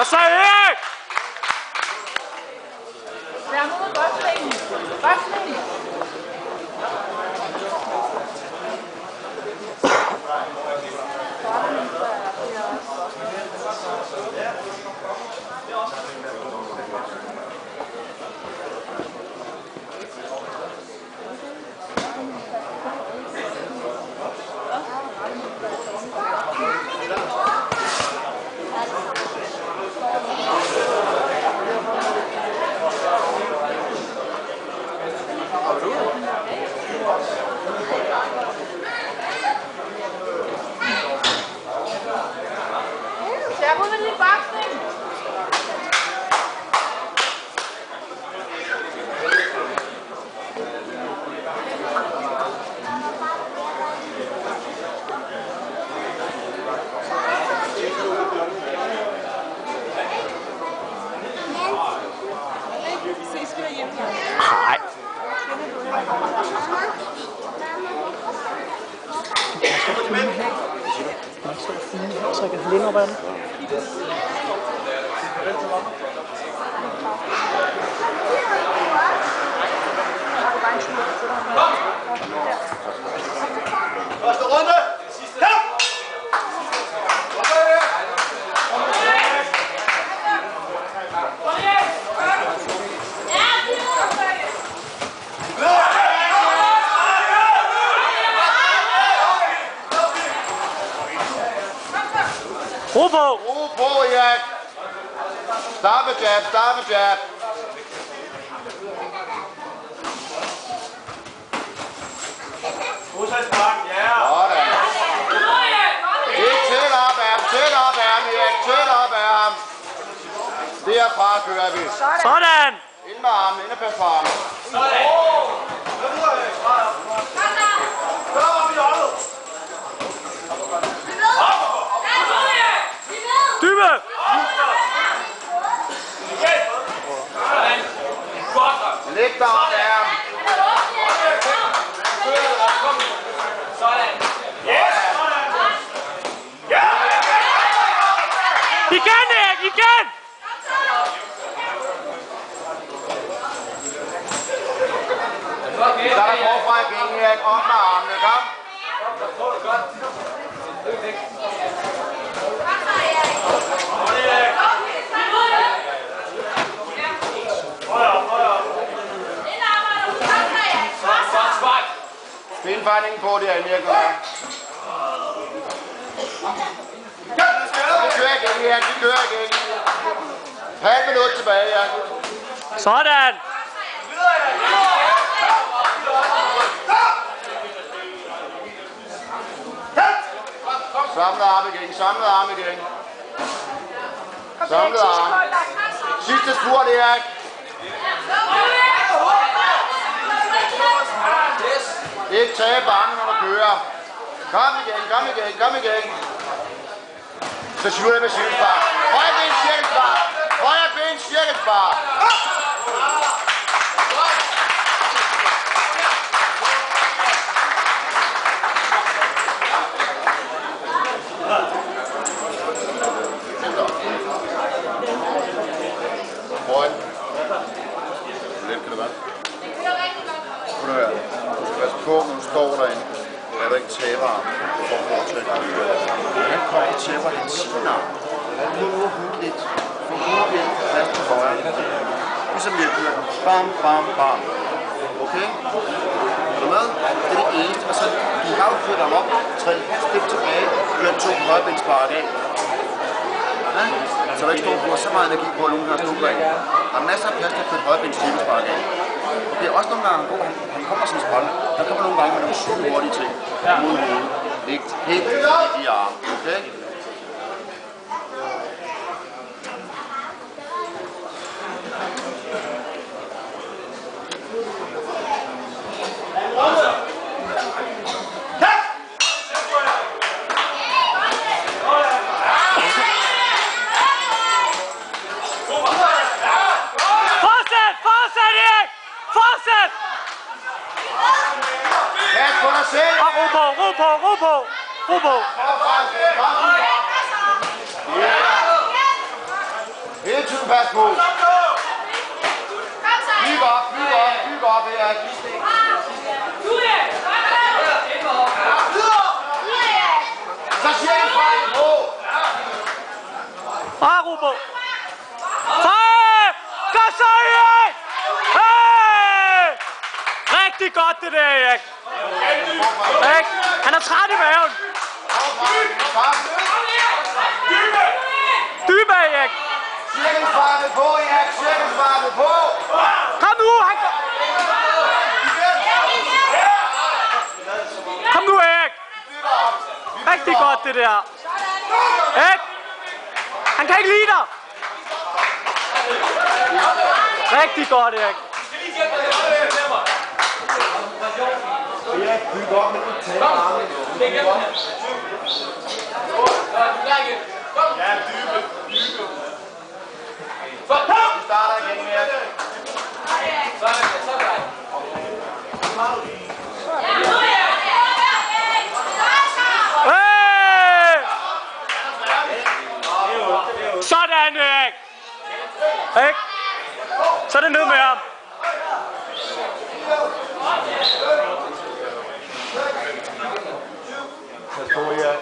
Og så Erik! Vær mod boksningen. Boksningen. Jeg må lige boksning. Nej. Så jeg kan længe op ad den. Første runde! Ro på! Ro på, Erik! Start med jab, start med jab. Sådan. Tæt op af ham, tæt op af ham, Erik, tæt op af ham. Derfra kører vi. Sådan! Ind med armen, ind og pas på armen. Dybe! Læg dig op af ham. Igen, Erik! Igen! Så er der forfra igen, Erik. Op med armene, kom. Spindfejningen på derinde, Erik. Vi kører igen, Erik. Vi kører igen. Halv minut tilbage, Erik. Sådan! Samlet arm igen, samlet arm igen. Samlet arm. Sidste spurt, Erik. Ikke tabe armen, når du kører. Kom igen, kom igen, kom igen. Så slutter jeg med cirkelspar. Højre ben cirkelspar. Højre ben cirkelspar. Højre. Hvor let kan det være? Prøv at høre. Du skal passe på, når du står derinde. Er du ikke taber arm, du får fortræk. Han kommer og tæpper hans sine arm. Lurer hovedet lidt. Få hovedet ind på plads på højre. Ligesom vi har kørt. Bam, bam, bam. Okay? Er du med? Det er det eneste. Og så, de har jo kørt ham op. Træd et skridt tilbage. Kørt 2 højrebenspark af. Ja? Så der ikke står på så meget energi på, at nogen har stået bag. Der er masser af plads til at købe højrebens cirkelspark af. Det er også nogle gange, hvor han kommer som spånd. Der kommer nogle gange med nogle syge hurtige ting. Mod hovedet. Lægt helt i armen. Okay? Ro på! på. Byg op, Erik. Så siger I fra det på. Bare ro på. Gør så, Erik! Hey! Rigtig godt, det der, Erik. Erik, han er træt i maven. Dybe, Erik. Cirkelsparket på, Erik. Cirkelsparket på. Kom nu, Kom nu, Erik. Rigtig godt, det der. Erik. Han kan ikke lide dig. Rigtig godt, Erik. Erik, byg op med de tætte arme. Ja, dybe. Vi starter igen, Erik. Hey! Sådan, Erik. Erik. Så er det ned med ham. Pas på, Erik.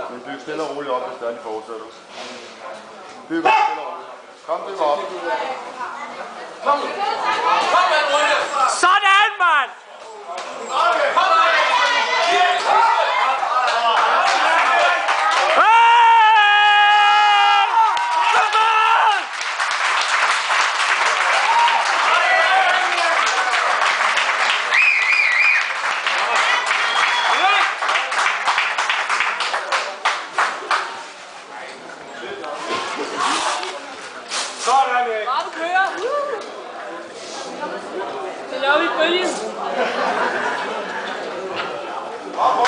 Men byg stille og roligt op, hvis der fortsætter. Byg op stille og roligt. Kom, byg op. Sådan, mand! Bare du kører. Så laver vi bølgen. Op,